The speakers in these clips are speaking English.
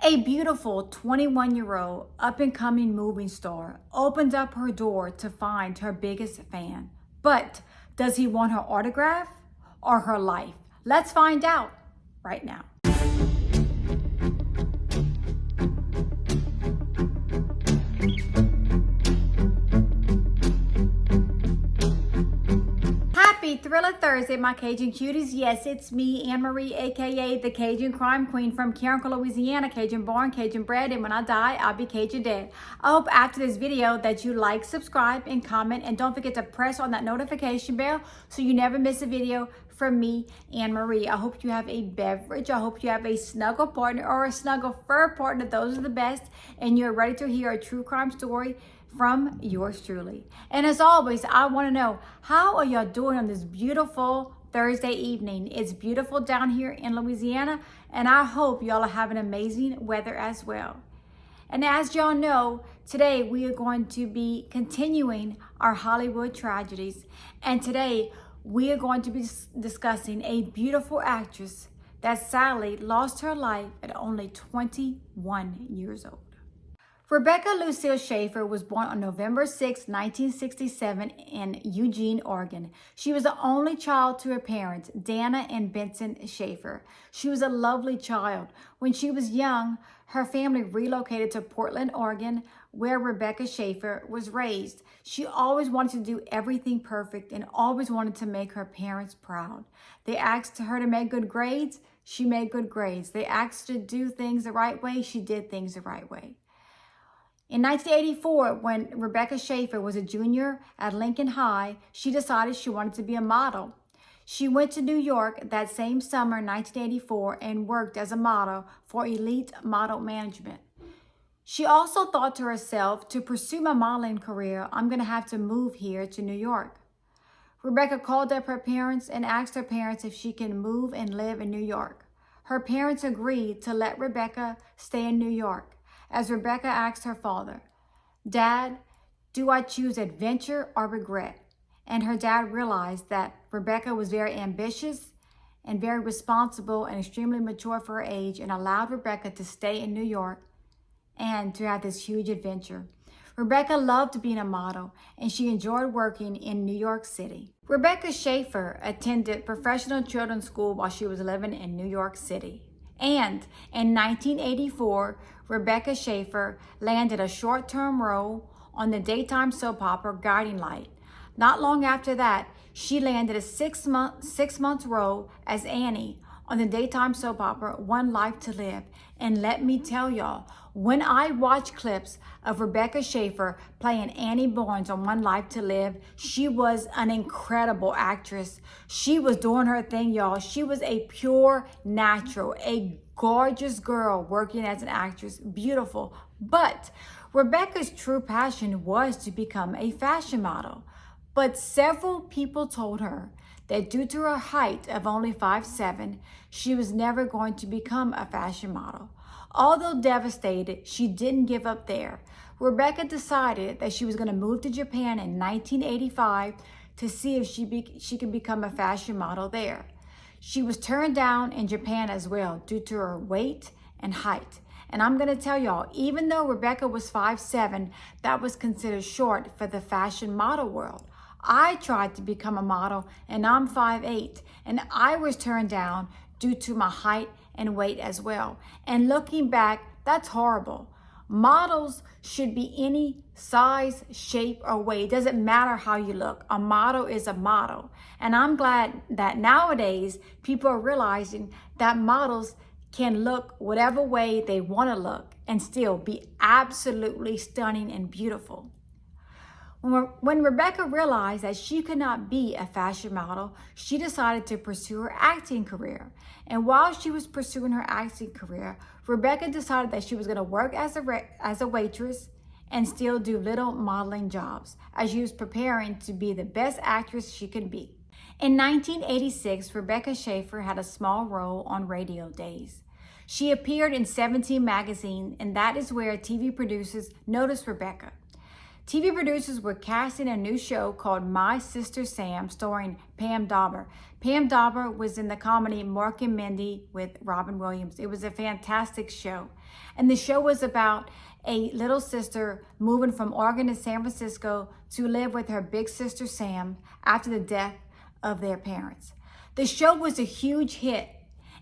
A beautiful 21-year-old up-and-coming movie star opens up her door to find her biggest fan. But does he want her autograph or her life? Let's find out right now. Happy Thriller Thursday, my Cajun cuties. Yes, it's me, Anne-Marie, aka the Cajun Crime Queen from Carrincou, Louisiana. Cajun born, Cajun bred, and when I die, I'll be Cajun dead. I hope after this video that you like, subscribe, and comment, and don't forget to press on that notification bell so you never miss a video from me, Anne-Marie. I hope you have a beverage. I hope you have a snuggle partner or a snuggle fur partner. Those are the best, and you're ready to hear a true crime story from yours truly. And as always, I want to know, how are y'all doing on this beautiful Thursday evening? It's beautiful down here in Louisiana, and I hope y'all are having amazing weather as well. And as y'all know, today we are going to be continuing our Hollywood tragedies. And today we are going to be discussing a beautiful actress that sadly lost her life at only 21 years old. Rebecca Lucille Shaeffer was born on November 6, 1967 in Eugene, Oregon. She was the only child to her parents, Dana and Benson Shaeffer. She was a lovely child. When she was young, her family relocated to Portland, Oregon, where Rebecca Shaeffer was raised. She always wanted to do everything perfect and always wanted to make her parents proud. They asked her to make good grades. She made good grades. They asked her to do things the right way. She did things the right way. In 1984, when Rebecca Shaeffer was a junior at Lincoln High, she decided she wanted to be a model. She went to New York that same summer in 1984 and worked as a model for Elite Model Management. She also thought to herself, to pursue my modeling career, I'm going to have to move here to New York. Rebecca called up her parents and asked her parents if she can move and live in New York. Her parents agreed to let Rebecca stay in New York. As Rebecca asked her father, "Dad, do I choose adventure or regret?" And her dad realized that Rebecca was very ambitious and very responsible and extremely mature for her age, and allowed Rebecca to stay in New York and to have this huge adventure. Rebecca loved being a model, and she enjoyed working in New York City. Rebecca Shaeffer attended professional children's school while she was living in New York City. And in 1984, Rebecca Shaeffer landed a short-term role on the daytime soap opera Guiding Light. Not long after that, she landed a six-month role as Annie on the daytime soap opera One Life to Live. And let me tell y'all, when I watch clips of Rebecca Shaeffer playing Annie Barnes on One Life to Live, she was an incredible actress. She was doing her thing, y'all. She was a pure natural, a gorgeous girl working as an actress, beautiful. But Rebecca's true passion was to become a fashion model. But several people told her that due to her height of only 5'7", she was never going to become a fashion model. Although devastated, she didn't give up there. Rebecca decided that she was going to move to Japan in 1985 to see if she could become a fashion model there. She was turned down in Japan as well due to her weight and height. And I'm going to tell y'all, even though Rebecca was 5'7", that was considered short for the fashion model world. I tried to become a model and I'm 5'8", and I was turned down due to my height and weight as well. And looking back, that's horrible. Models should be any size, shape, or weight. It doesn't matter how you look. A model is a model. And I'm glad that nowadays people are realizing that models can look whatever way they want to look and still be absolutely stunning and beautiful. When Rebecca realized that she could not be a fashion model, she decided to pursue her acting career. And while she was pursuing her acting career, Rebecca decided that she was going to work as a waitress and still do little modeling jobs as she was preparing to be the best actress she could be. In 1986, Rebecca Shaeffer had a small role on Radio Days. She appeared in 17 magazine, and that is where TV producers noticed Rebecca. TV producers were casting a new show called My Sister Sam, starring Pam Dawber. Pam Dawber was in the comedy Mork and Mindy with Robin Williams. It was a fantastic show. And the show was about a little sister moving from Oregon to San Francisco to live with her big sister Sam after the death of their parents. The show was a huge hit,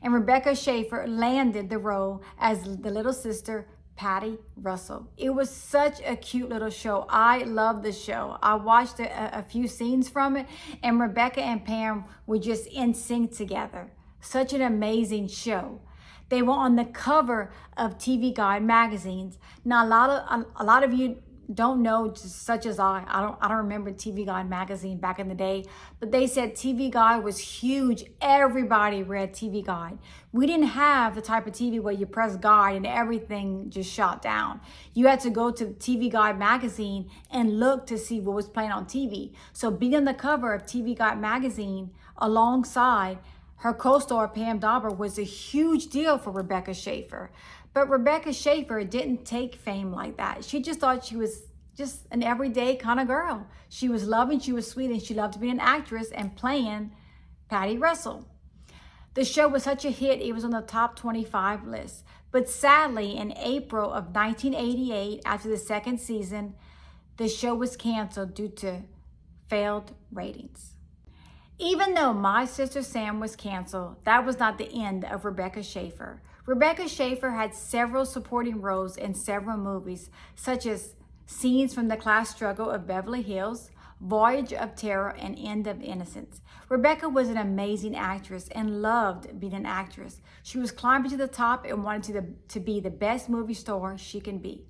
and Rebecca Shaeffer landed the role as the little sister, Patty Russell. It was such a cute little show. I love the show. I watched a few scenes from it, and Rebecca and Pam were just in sync together. Such an amazing show. They were on the cover of TV Guide magazines. Now, a lot of you don't know, just such as I don't remember TV Guide magazine back in the day, but they said TV Guide was huge. Everybody read TV Guide. We didn't have the type of TV where you press Guide and everything just shot down. You had to go to TV Guide magazine and look to see what was playing on TV. So being on the cover of TV Guide magazine alongside her co-star Pam Dawber was a huge deal for Rebecca Shaeffer. But Rebecca Shaeffer didn't take fame like that. She just thought she was just an everyday kind of girl. She was loving, she was sweet, and she loved to be an actress and playing Patty Russell. The show was such a hit, it was on the top 25 list. But sadly, in April of 1988, after the second season, the show was canceled due to failed ratings. Even though My Sister Sam was canceled, that was not the end of Rebecca Shaeffer. Rebecca Shaeffer had several supporting roles in several movies, such as Scenes from the Class Struggle of Beverly Hills, Voyage of Terror, and End of Innocence. Rebecca was an amazing actress and loved being an actress. She was climbing to the top and wanted to be the best movie star she can be.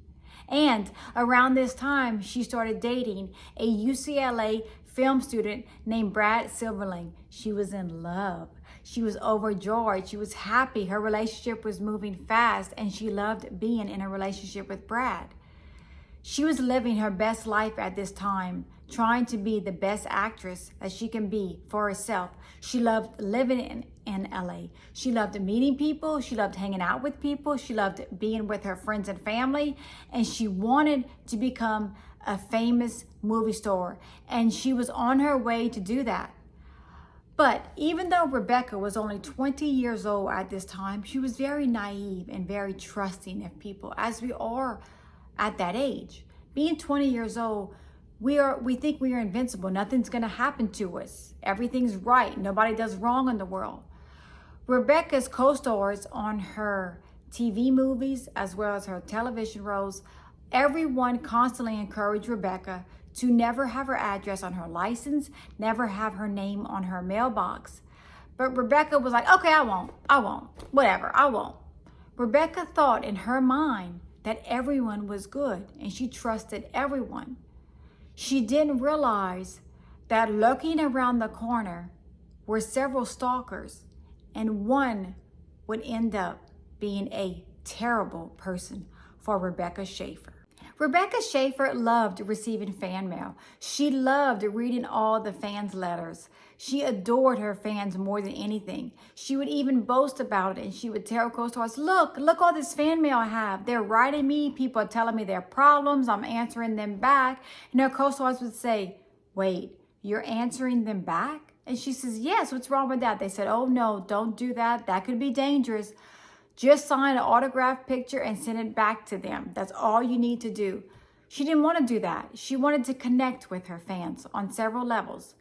And around this time, she started dating a UCLA film student named Brad Silverling. She was in love. She was overjoyed. She was happy. Her relationship was moving fast, and she loved being in a relationship with Brad. She was living her best life at this time, trying to be the best actress that she can be for herself. She loved living in LA. She loved meeting people. She loved hanging out with people. She loved being with her friends and family. And she wanted to become a famous movie star. And she was on her way to do that. But even though Rebecca was only 20 years old at this time, she was very naive and very trusting of people, as we are at that age. Being 20 years old, we think we are invincible. Nothing's going to happen to us. Everything's right. Nobody does wrong in the world. Rebecca's co-stars on her TV movies as well as her television roles, everyone constantly encouraged Rebecca to never have her address on her license, never have her name on her mailbox. But Rebecca was like, okay, I won't, whatever, I won't. Rebecca thought in her mind that everyone was good and she trusted everyone. She didn't realize that lurking around the corner were several stalkers, and one would end up being a terrible person for Rebecca Shaeffer. Rebecca Shaeffer loved receiving fan mail. She loved reading all the fans' letters. She adored her fans more than anything. She would even boast about it, and she would tell her co-stars, look all this fan mail I have. They're writing me. People are telling me their problems. I'm answering them back. And her co-stars would say, wait, you're answering them back? And she says, yes, what's wrong with that? They said, oh no, don't do that. That could be dangerous. Just sign an autographed picture and send it back to them. That's all you need to do. She didn't want to do that. She wanted to connect with her fans on several levels.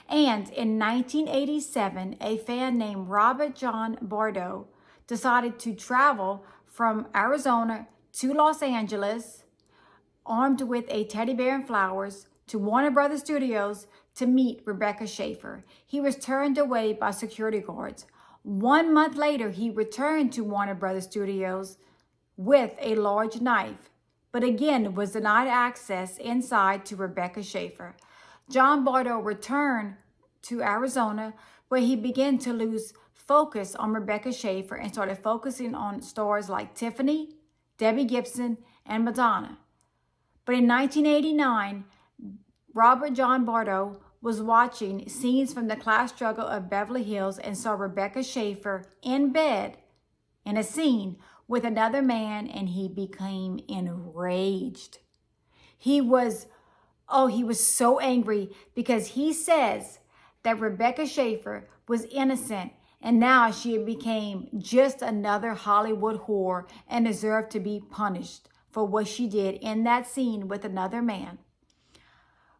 And in 1987, a fan named Robert John Bordeaux decided to travel from Arizona to Los Angeles, armed with a teddy bear and flowers, to Warner Brothers Studios to meet Rebecca Shaeffer. He was turned away by security guards. 1 month later, he returned to Warner Brothers Studios with a large knife, but again was denied access inside to Rebecca Shaeffer. John Bordeaux returned to Arizona, where he began to lose focus on Rebecca Shaeffer and started focusing on stars like Tiffany, Debbie Gibson, and Madonna. But in 1989, Robert John Bordeaux was watching Scenes from the Class Struggle of Beverly Hills and saw Rebecca Shaeffer in bed in a scene with another man, and he became enraged. He was Oh, he was so angry because he says that Rebecca Shaeffer was innocent and now she became just another Hollywood whore and deserved to be punished for what she did in that scene with another man.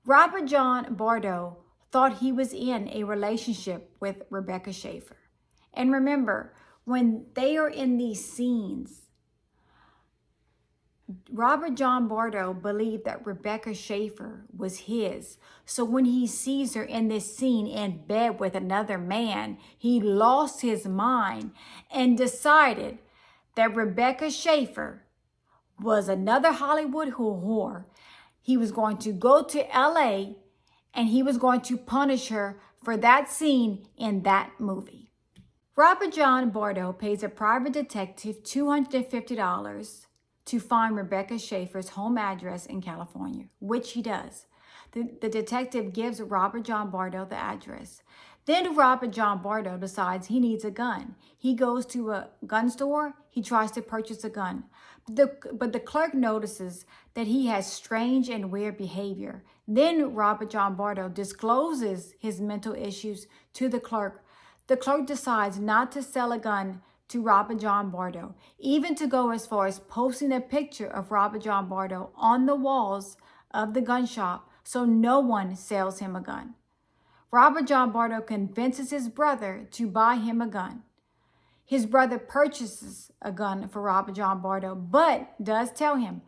Robert John Bardo thought he was in a relationship with Rebecca Shaeffer. And remember, when they are in these scenes, Robert John Bardo believed that Rebecca Shaeffer was his. So when he sees her in this scene in bed with another man, he lost his mind and decided that Rebecca Shaeffer was another Hollywood whore. He was going to go to LA and he was going to punish her for that scene in that movie. Robert John Bardo pays a private detective $250 to find Rebecca Shaeffer's home address in California, which he does. The detective gives Robert John Bardo the address. Then Robert John Bardo decides he needs a gun. He goes to a gun store. He tries to purchase a gun. But the clerk notices that he has strange and weird behavior. Then Robert John Bardo discloses his mental issues to the clerk. The clerk decides not to sell a gun to Robert John Bardo, even to go as far as posting a picture of Robert John Bardo on the walls of the gun shop so no one sells him a gun. Robert John Bardo convinces his brother to buy him a gun. His brother purchases a gun for Robert John Bardo, but does tell him,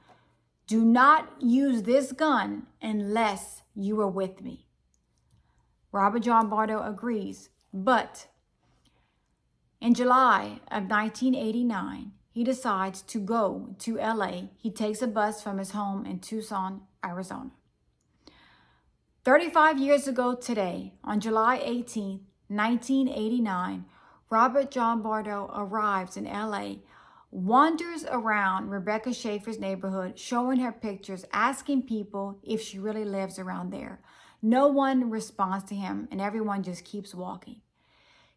"Do not use this gun unless you are with me." Robert John Bardo agrees, but in July of 1989, he decides to go to LA. He takes a bus from his home in Tucson, Arizona. 35 years ago today, on July 18th, 1989, Robert John Bardo arrives in LA, wanders around Rebecca Shaeffer's neighborhood, showing her pictures, asking people if she really lives around there. No one responds to him, and everyone just keeps walking.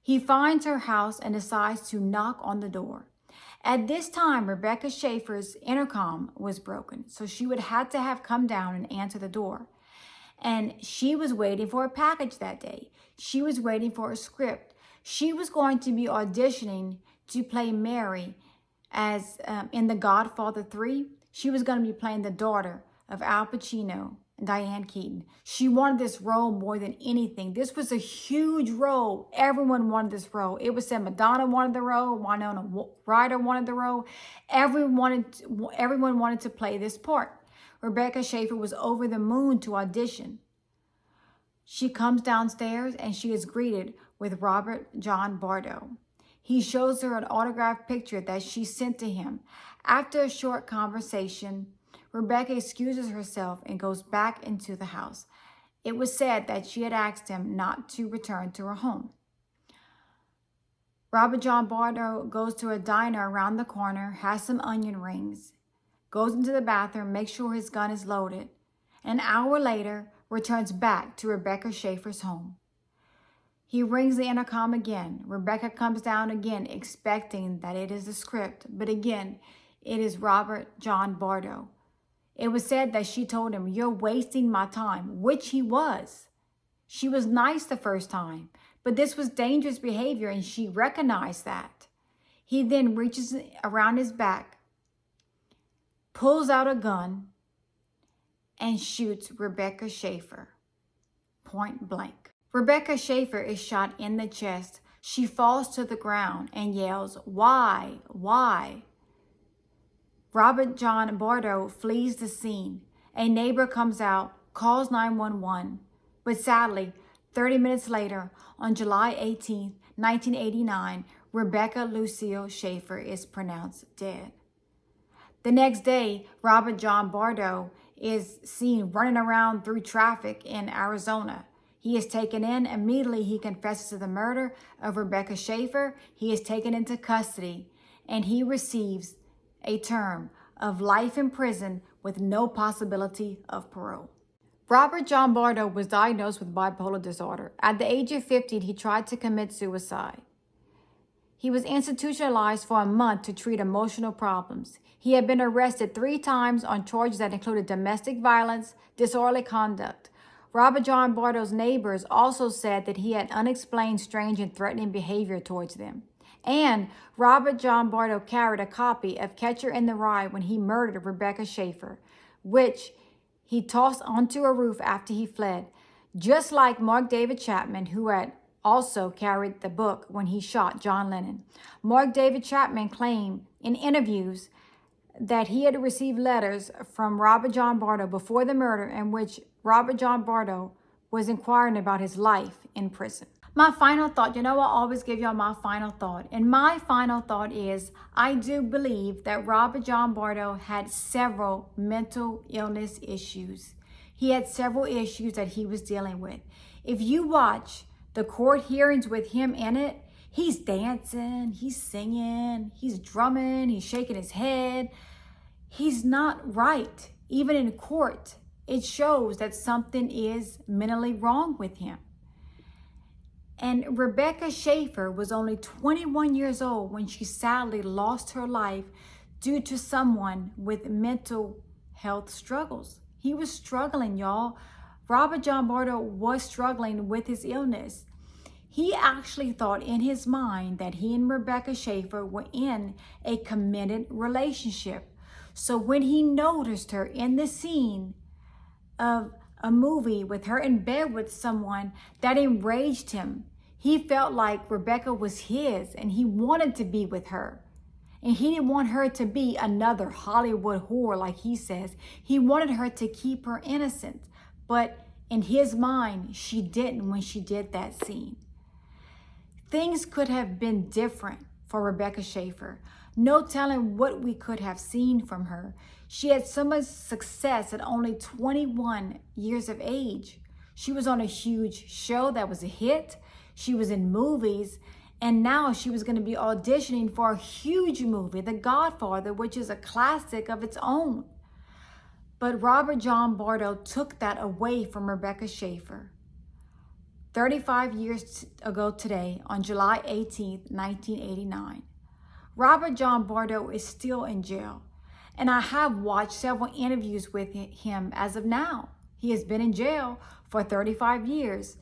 He finds her house and decides to knock on the door. At this time, Rebecca Shaeffer's intercom was broken, so she would have to have come down and answer the door. And she was waiting for a package that day. She was waiting for a script. She was going to be auditioning to play Mary as in The Godfather 3. She was going to be playing the daughter of Al Pacino and Diane Keaton. She wanted this role more than anything. This was a huge role. Everyone wanted this role. It was said Madonna wanted the role. Winona Ryder wanted the role. Everyone wanted to play this part. Rebecca Shaeffer was over the moon to audition. She comes downstairs and she is greeted with Robert John Bardo. He shows her an autographed picture that she sent to him. After a short conversation, Rebecca excuses herself and goes back into the house. It was said that she had asked him not to return to her home. Robert John Bardo goes to a diner around the corner, has some onion rings, goes into the bathroom, makes sure his gun is loaded. An hour later, returns back to Rebecca Shaeffer's home. He rings the intercom again. Rebecca comes down again, expecting that it is the script, but again, it is Robert John Bardo. It was said that she told him, "You're wasting my time," which he was. She was nice the first time, but this was dangerous behavior and she recognized that. He then reaches around his back, pulls out a gun, and shoots Rebecca Shaeffer, point blank. Rebecca Shaeffer is shot in the chest. She falls to the ground and yells, "Why? Why?" Robert John Bardo flees the scene. A neighbor comes out, calls 911, but sadly, 30 minutes later, on July 18th, 1989, Rebecca Lucille Shaeffer is pronounced dead. The next day, Robert John Bardo is seen running around through traffic in Arizona. He is taken in. Immediately, he confesses to the murder of Rebecca Shaeffer. He is taken into custody, and he receives a term of life in prison with no possibility of parole. Robert John Bardo was diagnosed with bipolar disorder. At the age of 15, he tried to commit suicide. He was institutionalized for a month to treat emotional problems. He had been arrested 3 times on charges that included domestic violence, disorderly conduct. Robert John Bardo's neighbors also said that he had unexplained, strange, and threatening behavior towards them. And Robert John Bardo carried a copy of Catcher in the Rye when he murdered Rebecca Shaeffer, which he tossed onto a roof after he fled, just like Mark David Chapman, who had also carried the book when he shot John Lennon. Mark David Chapman claimed in interviews that he had received letters from Robert John Bardo before the murder in which Robert John Bardo was inquiring about his life in prison. My final thought, I always give y'all my final thought. And my final thought is, I do believe that Robert John Bardo had several mental illness issues. He had several issues that he was dealing with. If you watch the court hearings with him in it, he's dancing, he's singing, he's drumming, he's shaking his head. He's not right. Even in court, it shows that something is mentally wrong with him. And Rebecca Shaeffer was only 21 years old when she sadly lost her life due to someone with mental health struggles. He was struggling, y'all. Robert John Bardo was struggling with his illness. He actually thought in his mind that he and Rebecca Shaeffer were in a committed relationship. So when he noticed her in the scene of a movie with her in bed with someone, that enraged him. He felt like Rebecca was his and he wanted to be with her. And he didn't want her to be another Hollywood whore, like he says. He wanted her to keep her innocent. But in his mind, she didn't when she did that scene. Things could have been different for Rebecca Shaeffer. No telling what we could have seen from her. She had so much success at only 21 years of age. She was on a huge show that was a hit. She was in movies. And now she was going to be auditioning for a huge movie, The Godfather, which is a classic of its own. But Robert John Bardo took that away from Rebecca Shaeffer. 35 years ago today, on July 18th, 1989. Robert John Bardo is still in jail. And I have watched several interviews with him as of now. He has been in jail for 35 years.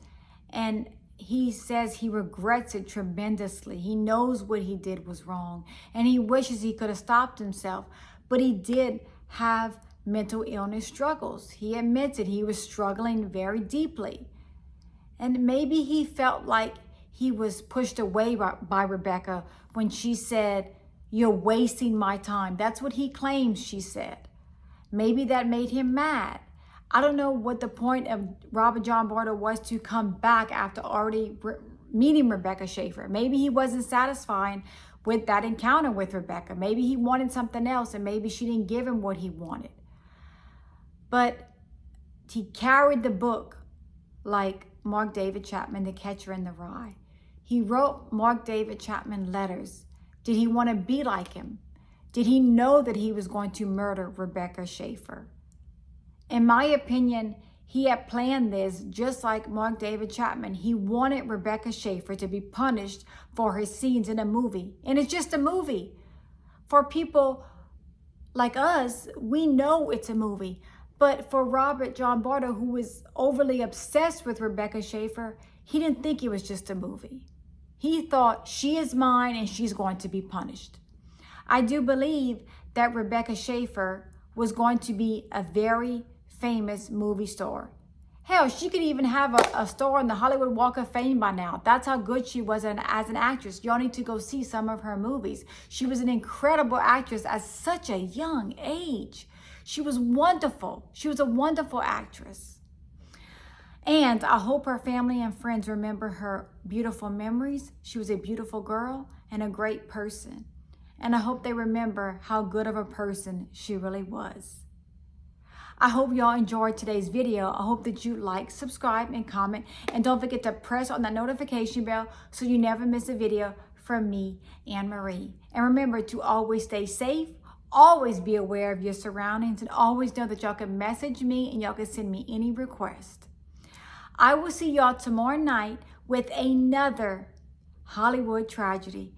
And he says he regrets it tremendously. He knows what he did was wrong. And he wishes he could have stopped himself. But he did have mental illness struggles. He admits it. He was struggling very deeply. And maybe he felt like he was pushed away by Rebecca when she said, "You're wasting my time." That's what he claims she said. Maybe that made him mad. I don't know what the point of Robert John Bardo was to come back after already meeting Rebecca Shaeffer. Maybe he wasn't satisfied with that encounter with Rebecca. Maybe he wanted something else and maybe she didn't give him what he wanted. But he carried the book like Mark David Chapman, The Catcher in the Rye. He wrote Mark David Chapman letters. Did he want to be like him? Did he know that he was going to murder Rebecca Shaeffer? In my opinion, he had planned this just like Mark David Chapman. He wanted Rebecca Shaeffer to be punished for her scenes in a movie. And it's just a movie. For people like us, we know it's a movie. But for Robert John Bardo, who was overly obsessed with Rebecca Shaeffer, he didn't think it was just a movie. He thought, she is mine and she's going to be punished. I do believe that Rebecca Shaeffer was going to be a very famous movie star. Hell, she could even have a star on the Hollywood Walk of Fame by now. That's how good she was as an actress. Y'all need to go see some of her movies. She was an incredible actress at such a young age. She was wonderful. She was a wonderful actress. And I hope her family and friends remember her beautiful memories. She was a beautiful girl and a great person. And I hope they remember how good of a person she really was. I hope y'all enjoyed today's video. I hope that you like, subscribe, and comment. And don't forget to press on that notification bell so you never miss a video from me, Anne Marie. And remember to always stay safe, always be aware of your surroundings, and always know that y'all can message me and y'all can send me any request. I will see y'all tomorrow night with another Hollywood tragedy.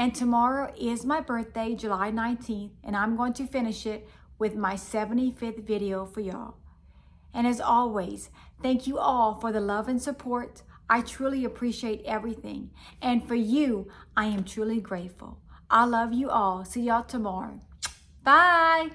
And tomorrow is my birthday, July 19th, and I'm going to finish it with my 75th video for y'all. And as always, thank you all for the love and support. I truly appreciate everything. And for you, I am truly grateful. I love you all. See y'all tomorrow. Bye.